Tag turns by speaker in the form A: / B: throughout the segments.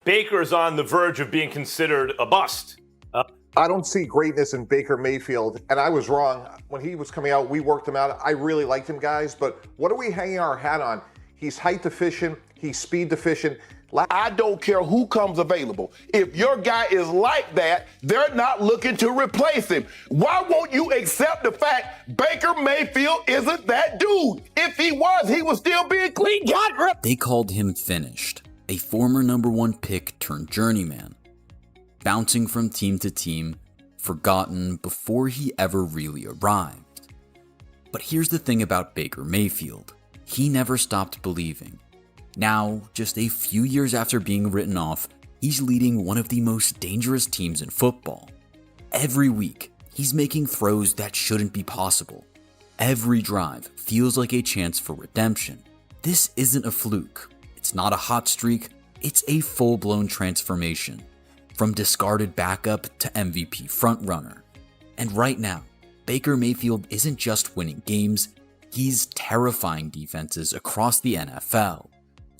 A: Baker's on the verge of being considered a bust.
B: I don't see greatness in Baker Mayfield, and I was wrong. When he was coming out, we worked him out. I really liked him, guys, but what are we hanging our hat on? He's height deficient, he's speed deficient.
C: I don't care who comes available. If your guy is like that, they're not looking to replace him. Why won't you accept the fact Baker Mayfield isn't that dude? If he was, he would still be a clean cut.
D: They called him finished, a former #1 pick turned journeyman, bouncing from team to team, forgotten before he ever really arrived. But here's the thing about Baker Mayfield. He never stopped believing. Now, just a few years after being written off, he's leading one of the most dangerous teams in football. Every week, he's making throws that shouldn't be possible. Every drive feels like a chance for redemption. This isn't a fluke. It's not a hot streak. It's a full-blown transformation. From discarded backup to MVP frontrunner. And right now, Baker Mayfield isn't just winning games, he's terrifying defenses across the NFL.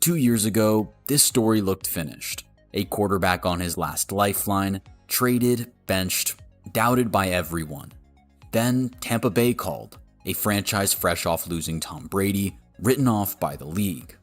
D: 2 years ago, this story looked finished. A quarterback on his last lifeline, traded, benched, doubted by everyone. Then Tampa Bay called, a franchise fresh off losing Tom Brady, written off by the league.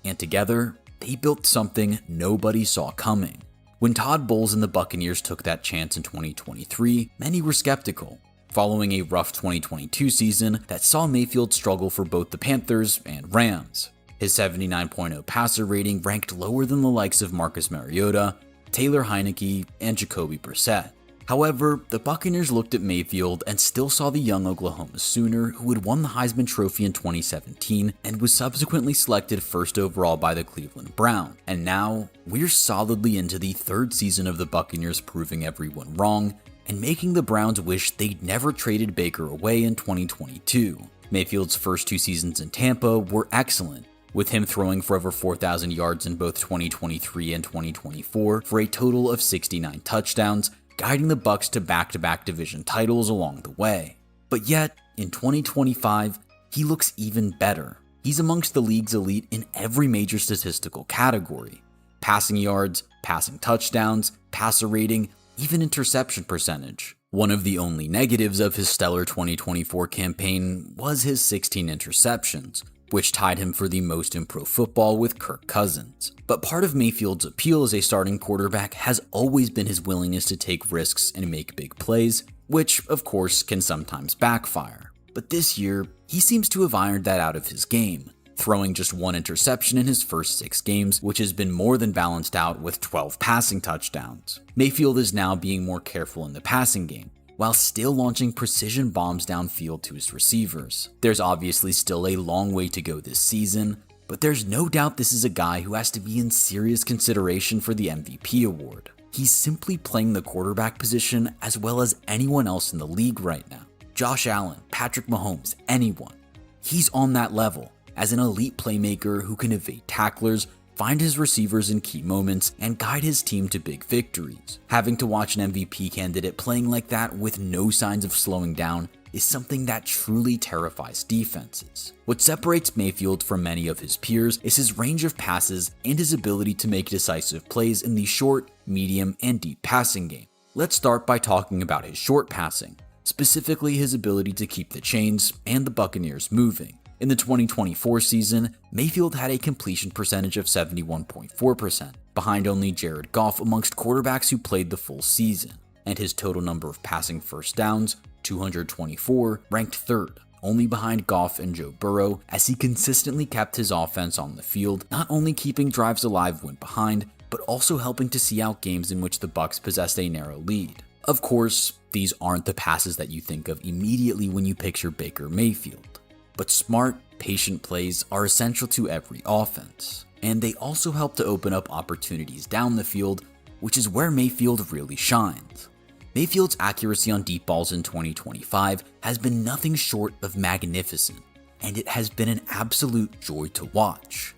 D: And together, they built something nobody saw coming. When Todd Bowles and the Buccaneers took that chance in 2023, many were skeptical, following a rough 2022 season that saw Mayfield struggle for both the Panthers and Rams. His 79.0 passer rating ranked lower than the likes of Marcus Mariota, Taylor Heineke, and Jacoby Brissett. However, the Buccaneers looked at Mayfield and still saw the young Oklahoma Sooner who had won the Heisman Trophy in 2017 and was subsequently selected first overall by the Cleveland Browns. And now, we're solidly into the third season of the Buccaneers proving everyone wrong and making the Browns wish they'd never traded Baker away in 2022. Mayfield's first 2 seasons in Tampa were excellent, with him throwing for over 4,000 yards in both 2023 and 2024 for a total of 69 touchdowns, guiding the Bucs to back-to-back division titles along the way. But yet, in 2025, he looks even better. He's amongst the league's elite in every major statistical category. Passing yards, passing touchdowns, passer rating, even interception percentage. One of the only negatives of his stellar 2024 campaign was his 16 interceptions, which tied him for the most in pro football with Kirk Cousins. But part of Mayfield's appeal as a starting quarterback has always been his willingness to take risks and make big plays, which of course can sometimes backfire. But this year, he seems to have ironed that out of his game, throwing just 1 interception in his first 6 games, which has been more than balanced out with 12 passing touchdowns. Mayfield is now being more careful in the passing game, while still launching precision bombs downfield to his receivers. There's obviously still a long way to go this season, but there's no doubt this is a guy who has to be in serious consideration for the MVP award. He's simply playing the quarterback position as well as anyone else in the league right now. Josh Allen, Patrick Mahomes, anyone. He's on that level as an elite playmaker who can evade tacklers, find his receivers in key moments, and guide his team to big victories. Having to watch an MVP candidate playing like that with no signs of slowing down is something that truly terrifies defenses. What separates Mayfield from many of his peers is his range of passes and his ability to make decisive plays in the short, medium, and deep passing game. Let's start by talking about his short passing, specifically his ability to keep the chains and the Buccaneers moving. In the 2024 season, Mayfield had a completion percentage of 71.4%, behind only Jared Goff amongst quarterbacks who played the full season, and his total number of passing first downs, 224, ranked 3rd, only behind Goff and Joe Burrow, as he consistently kept his offense on the field, not only keeping drives alive when behind, but also helping to see out games in which the Bucs possessed a narrow lead. Of course, these aren't the passes that you think of immediately when you picture Baker Mayfield. But smart, patient plays are essential to every offense, and they also help to open up opportunities down the field, which is where Mayfield really shines. Mayfield's accuracy on deep balls in 2025 has been nothing short of magnificent, and it has been an absolute joy to watch.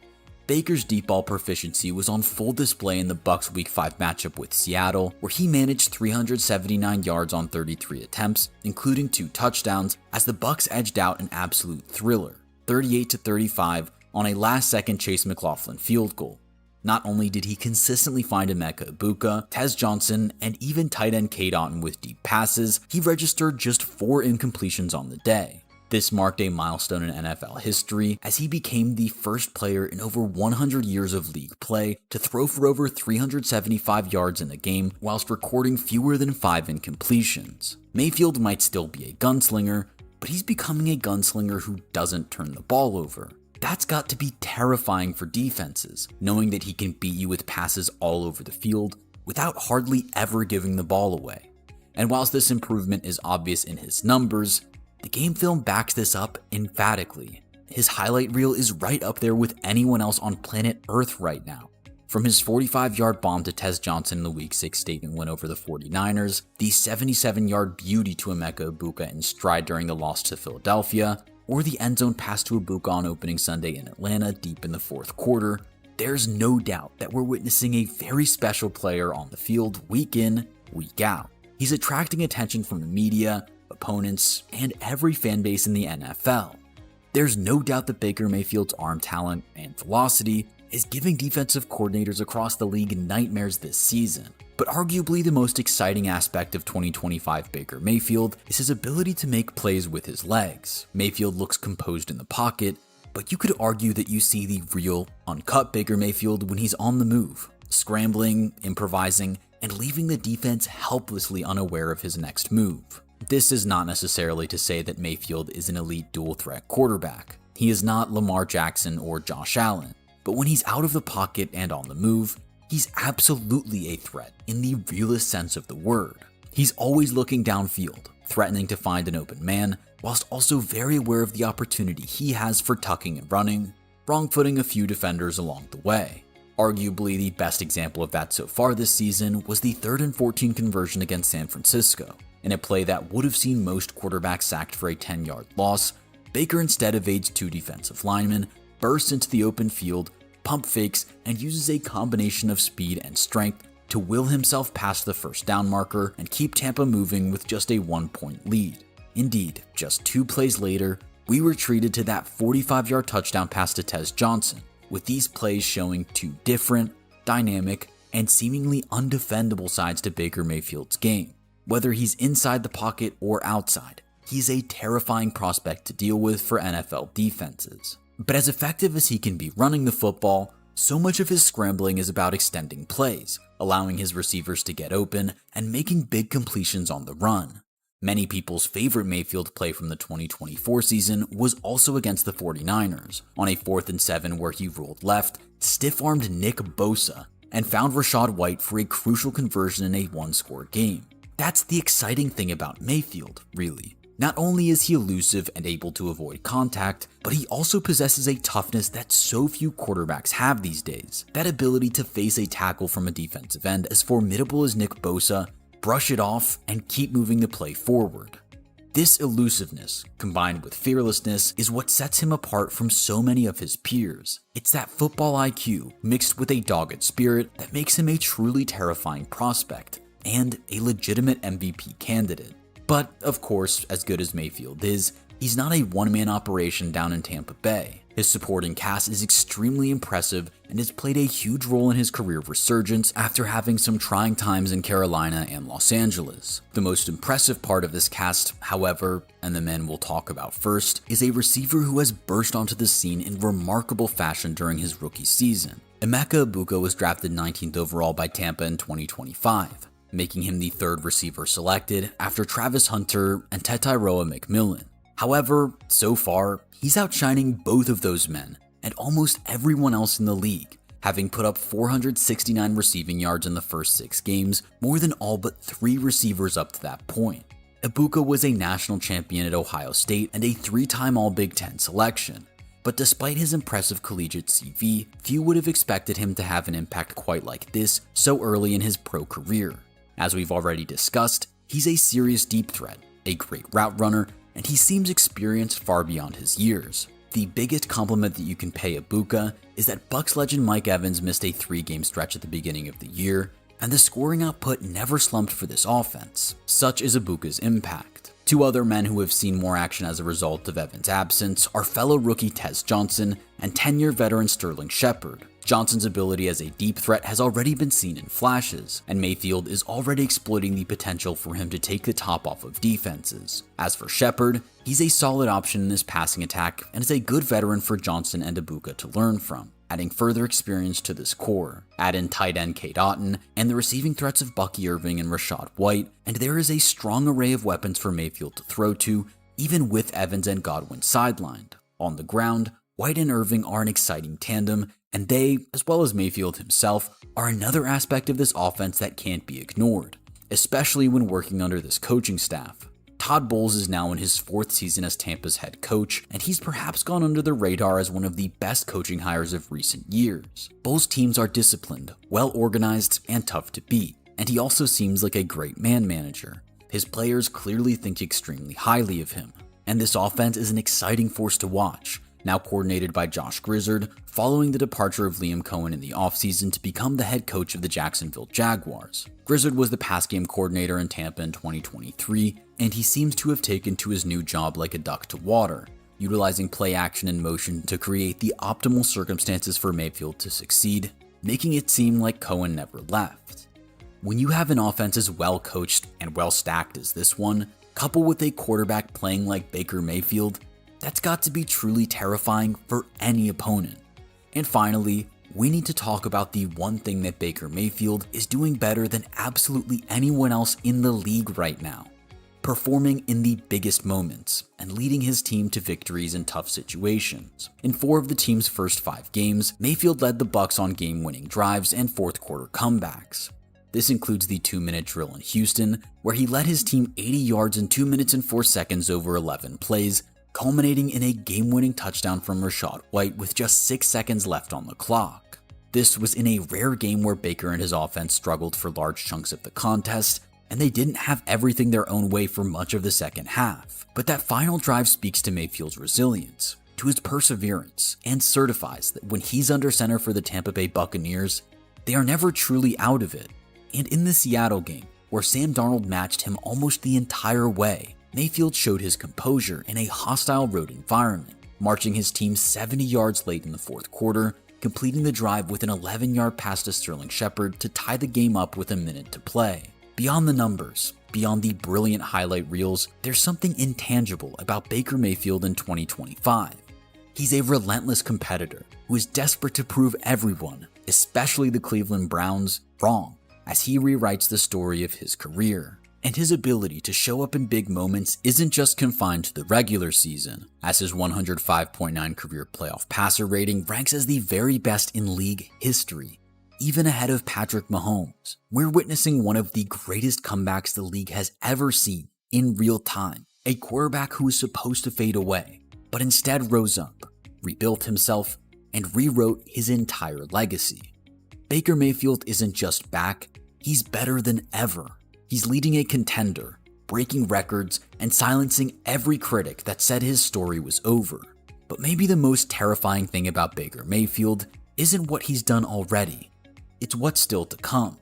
D: Baker's deep ball proficiency was on full display in the Bucs Week 5 matchup with Seattle, where he managed 379 yards on 33 attempts, including 2 touchdowns, as the Bucs edged out an absolute thriller, 38-35, on a last-second Chase McLaughlin field goal. Not only did he consistently find Emeka Egbuka, Tez Johnson, and even tight end Cade Otton with deep passes, he registered just 4 incompletions on the day. This marked a milestone in NFL history as he became the first player in over 100 years of league play to throw for over 375 yards in a game whilst recording fewer than 5 incompletions. Mayfield might still be a gunslinger, but he's becoming a gunslinger who doesn't turn the ball over. That's got to be terrifying for defenses, knowing that he can beat you with passes all over the field without hardly ever giving the ball away. And whilst this improvement is obvious in his numbers, the game film backs this up emphatically. His highlight reel is right up there with anyone else on planet Earth right now. From his 45-yard bomb to Tez Johnson in the Week 6 statement win over the 49ers, the 77-yard beauty to Emeka Egbuka in stride during the loss to Philadelphia, or the end zone pass to Egbuka on opening Sunday in Atlanta deep in the fourth quarter, there's no doubt that we're witnessing a very special player on the field week in, week out. He's attracting attention from the media, opponents, and every fan base in the NFL. There's no doubt that Baker Mayfield's arm talent and velocity is giving defensive coordinators across the league nightmares this season. But arguably the most exciting aspect of 2025 Baker Mayfield is his ability to make plays with his legs. Mayfield looks composed in the pocket, but you could argue that you see the real, uncut Baker Mayfield when he's on the move, scrambling, improvising, and leaving the defense helplessly unaware of his next move. This is not necessarily to say that Mayfield is an elite dual-threat quarterback. He is not Lamar Jackson or Josh Allen, but when he's out of the pocket and on the move, he's absolutely a threat in the realest sense of the word. He's always looking downfield, threatening to find an open man, whilst also very aware of the opportunity he has for tucking and running, wrong-footing a few defenders along the way. Arguably the best example of that so far this season was the 3rd and 14 conversion against San Francisco. In a play that would have seen most quarterbacks sacked for a 10-yard loss, Baker instead evades 2 defensive linemen, bursts into the open field, pump fakes, and uses a combination of speed and strength to will himself past the first down marker and keep Tampa moving with just a 1-point lead. Indeed, just 2 plays later, we were treated to that 45-yard touchdown pass to Tez Johnson, with these plays showing 2 different, dynamic, and seemingly undefendable sides to Baker Mayfield's game. Whether he's inside the pocket or outside, he's a terrifying prospect to deal with for NFL defenses. But as effective as he can be running the football, so much of his scrambling is about extending plays, allowing his receivers to get open, and making big completions on the run. Many people's favorite Mayfield play from the 2024 season was also against the 49ers, on a 4th and 7 where he rolled left, stiff-armed Nick Bosa, and found Rachaad White for a crucial conversion in a 1-score game. That's the exciting thing about Mayfield, really. Not only is he elusive and able to avoid contact, but he also possesses a toughness that so few quarterbacks have these days. That ability to face a tackle from a defensive end as formidable as Nick Bosa, brush it off, and keep moving the play forward. This elusiveness, combined with fearlessness, is what sets him apart from so many of his peers. It's that football IQ mixed with a dogged spirit that makes him a truly terrifying prospect and a legitimate MVP candidate. But, of course, as good as Mayfield is, he's not a one-man operation down in Tampa Bay. His supporting cast is extremely impressive and has played a huge role in his career resurgence after having some trying times in Carolina and Los Angeles. The most impressive part of this cast, however, and the man we'll talk about first, is a receiver who has burst onto the scene in remarkable fashion during his rookie season. Emeka Egbuka was drafted 19th overall by Tampa in 2025. Making him the 3rd receiver selected after Travis Hunter and Tetairoa McMillan. However, so far, he's outshining both of those men and almost everyone else in the league, having put up 469 receiving yards in the first 6 games, more than all but 3 receivers up to that point. Egbuka was a national champion at Ohio State and a 3-time All-Big Ten selection. But despite his impressive collegiate CV, few would have expected him to have an impact quite like this so early in his pro career. As we've already discussed, he's a serious deep threat, a great route runner, and he seems experienced far beyond his years. The biggest compliment that you can pay Egbuka is that Bucs legend Mike Evans missed a 3-game stretch at the beginning of the year, and the scoring output never slumped for this offense. Such is Egbuka's impact. Two other men who have seen more action as a result of Evans' absence are fellow rookie Tez Johnson and 10-year veteran Sterling Shepard. Johnson's ability as a deep threat has already been seen in flashes, and Mayfield is already exploiting the potential for him to take the top off of defenses. As for Shepard, he's a solid option in this passing attack and is a good veteran for Johnson and Ibuka to learn from, adding further experience to this core. Add in tight end Cade Otton and the receiving threats of Bucky Irving and Rashad White, and there is a strong array of weapons for Mayfield to throw to, even with Evans and Godwin sidelined. On the ground, White and Irving are an exciting tandem, and they, as well as Mayfield himself, are another aspect of this offense that can't be ignored, especially when working under this coaching staff. Todd Bowles is now in his 4th season as Tampa's head coach, and he's perhaps gone under the radar as one of the best coaching hires of recent years. Bowles' teams are disciplined, well organized, and tough to beat, and he also seems like a great man manager. His players clearly think extremely highly of him, and this offense is an exciting force to watch, now coordinated by Josh Grizzard, following the departure of Liam Cohen in the offseason to become the head coach of the Jacksonville Jaguars. Grizzard was the pass game coordinator in Tampa in 2023, and he seems to have taken to his new job like a duck to water, utilizing play action and motion to create the optimal circumstances for Mayfield to succeed, making it seem like Cohen never left. When you have an offense as well coached and well stacked as this one, coupled with a quarterback playing like Baker Mayfield, that's got to be truly terrifying for any opponent. And finally, we need to talk about the one thing that Baker Mayfield is doing better than absolutely anyone else in the league right now: performing in the biggest moments and leading his team to victories in tough situations. In 4 of the team's first 5 games, Mayfield led the Bucs on game-winning drives and fourth-quarter comebacks. This includes the 2-minute drill in Houston, where he led his team 80 yards in 2 minutes and 4 seconds over 11 plays, culminating in a game-winning touchdown from Rashad White with just 6 seconds left on the clock. This was in a rare game where Baker and his offense struggled for large chunks of the contest, and they didn't have everything their own way for much of the second half. But that final drive speaks to Mayfield's resilience, to his perseverance, and certifies that when he's under center for the Tampa Bay Buccaneers, they are never truly out of it. And in the Seattle game, where Sam Darnold matched him almost the entire way, Mayfield showed his composure in a hostile road environment, marching his team 70 yards late in the fourth quarter, completing the drive with an 11-yard pass to Sterling Shepard to tie the game up with a minute to play. Beyond the numbers, beyond the brilliant highlight reels, there's something intangible about Baker Mayfield in 2025. He's a relentless competitor who is desperate to prove everyone, especially the Cleveland Browns, wrong, as he rewrites the story of his career. And his ability to show up in big moments isn't just confined to the regular season, as his 105.9 career playoff passer rating ranks as the very best in league history, even ahead of Patrick Mahomes. We're witnessing one of the greatest comebacks the league has ever seen in real time. A quarterback who was supposed to fade away, but instead rose up, rebuilt himself, and rewrote his entire legacy. Baker Mayfield isn't just back, he's better than ever. He's leading a contender, breaking records, and silencing every critic that said his story was over. But maybe the most terrifying thing about Baker Mayfield isn't what he's done already, it's what's still to come.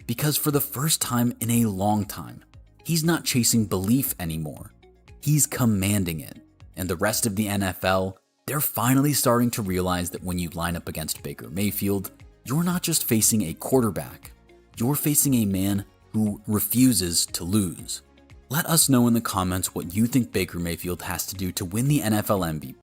D: Because for the first time in a long time, he's not chasing belief anymore, he's commanding it. And the rest of the NFL, they're finally starting to realize that when you line up against Baker Mayfield, you're not just facing a quarterback, you're facing a man who refuses to lose. Let us know in the comments what you think Baker Mayfield has to do to win the NFL MVP.